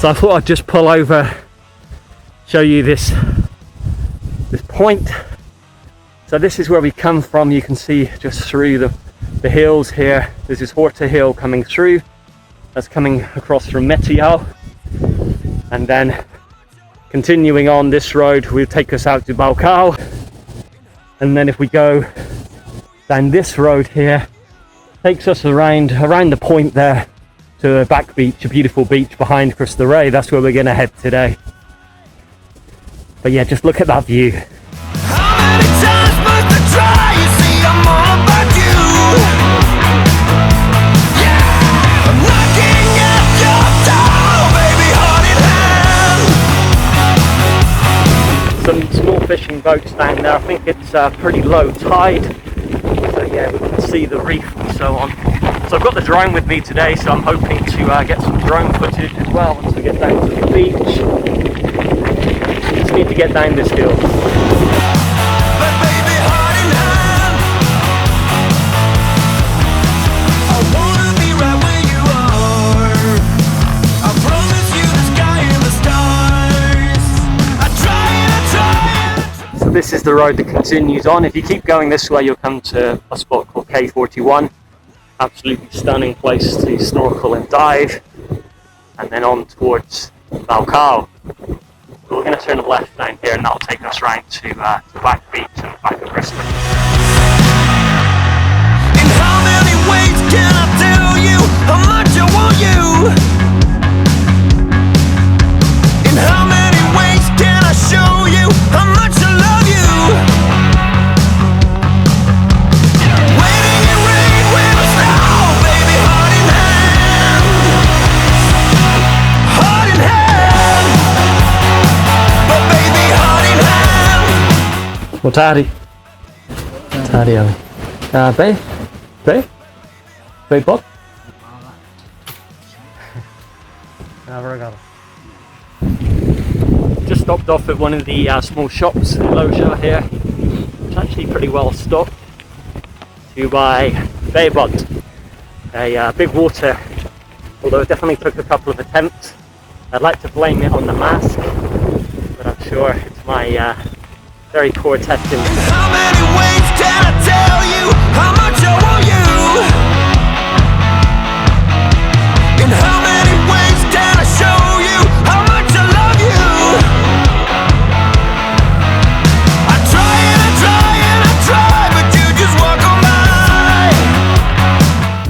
So I thought I'd just pull over, show you this point. So this is where we come from. You can see just through the hills here. There's this Horta hill coming through. That's coming across from Metial. And then continuing on this road will take us out to Balcao. And then if we go down this road here, takes us around the point there to a back beach, a beautiful beach behind Cristo Rey. That's where we're going to head today. But yeah, just look at that view. How many times must I try? You see, I'm all about you. Yeah, I'm knocking at your door, baby, heart in hand. Some small fishing boats down there. I think it's pretty low tide. So yeah, we can see the reef and so on. So I've got the drone with me today, so I'm hoping to get some drone footage as well once we get down to the beach. Just need to get down this hill. But baby, heart in hand. I wanna be right where you are. I promise you the sky and the stars. I try. So this is the road that continues on. If you keep going this way, you'll come to a spot called K41. Absolutely stunning place to snorkel and dive. And then on towards Balcao. We're going to turn left down here and that'll take us round to the back beach and the back of Bristol. In how many ways can I tell you how much I want you? In how many ways can I show you how much I love you? Waiting in rain when I snow, baby, heart in hand. Heart in hand. But baby, heart in hand. Well, Taddy. Taddy, Bay? Bay Bob? Just stopped off at one of the small shops in Loja here. It's actually pretty well stocked. To buy Baybot, a big water, although it definitely took a couple of attempts. I'd like to blame it on the mask, but I'm sure it's my very poor testing. How many ways can I tell you how much I want you? In how many ways can I show you how much I love you? I try and I try and I try, but you just walk on by.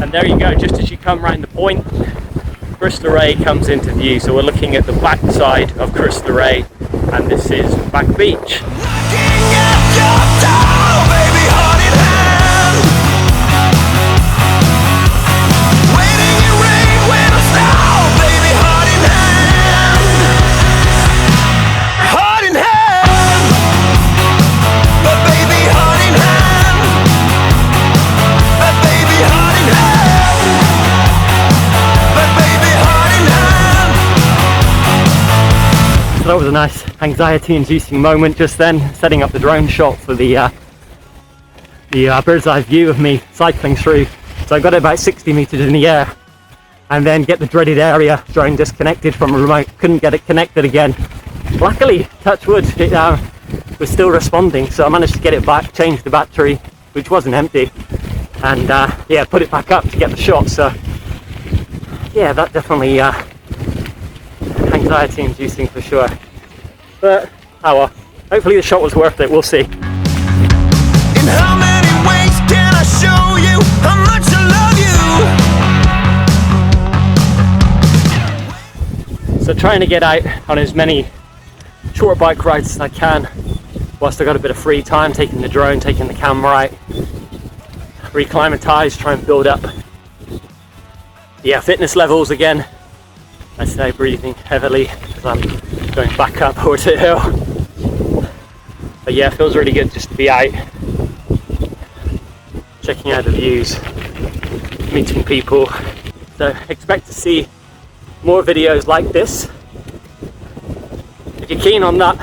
And there you go, just as you come round the point, Cristo Rey comes into view. So we're looking at the back side of Cristo Rey, and this is Back Beach. Knocking at your door, baby, heart in hand. Waiting in rain when I snow, baby, heart in hand. Heart in hand. But baby, heart in hand. But baby, heart in hand. But baby, heart in hand. So that was a nice anxiety-inducing moment just then, setting up the drone shot for the bird's eye view of me cycling through. So I got it about 60 meters in the air, and then get the dreaded area drone disconnected from a remote. Couldn't get it connected again. Luckily, touch wood, it was still responding, so I managed to get it back, change the battery, which wasn't empty, and yeah, put it back up to get the shot. So yeah, that definitely anxiety-inducing for sure. But oh well, hopefully the shot was worth it, we'll see. In how many ways can I show you how much I love you? So trying to get out on as many short bike rides as I can whilst I got a bit of free time, taking the drone, taking the camera out, reclimatise, try and build up fitness levels again. I say breathing heavily because I'm going back up Horta hill. But yeah, it feels really good just to be out, checking out the views, meeting people. So expect to see more videos like this. If you're keen on that,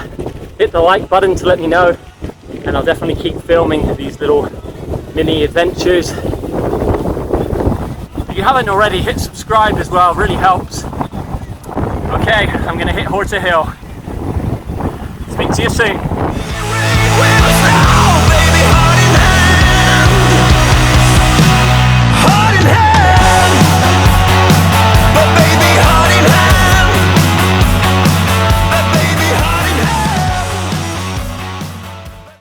hit the like button to let me know, and I'll definitely keep filming these little mini adventures. If you haven't already, hit subscribe as well, really helps. Okay, I'm gonna hit Horta Hill. Speak to you soon.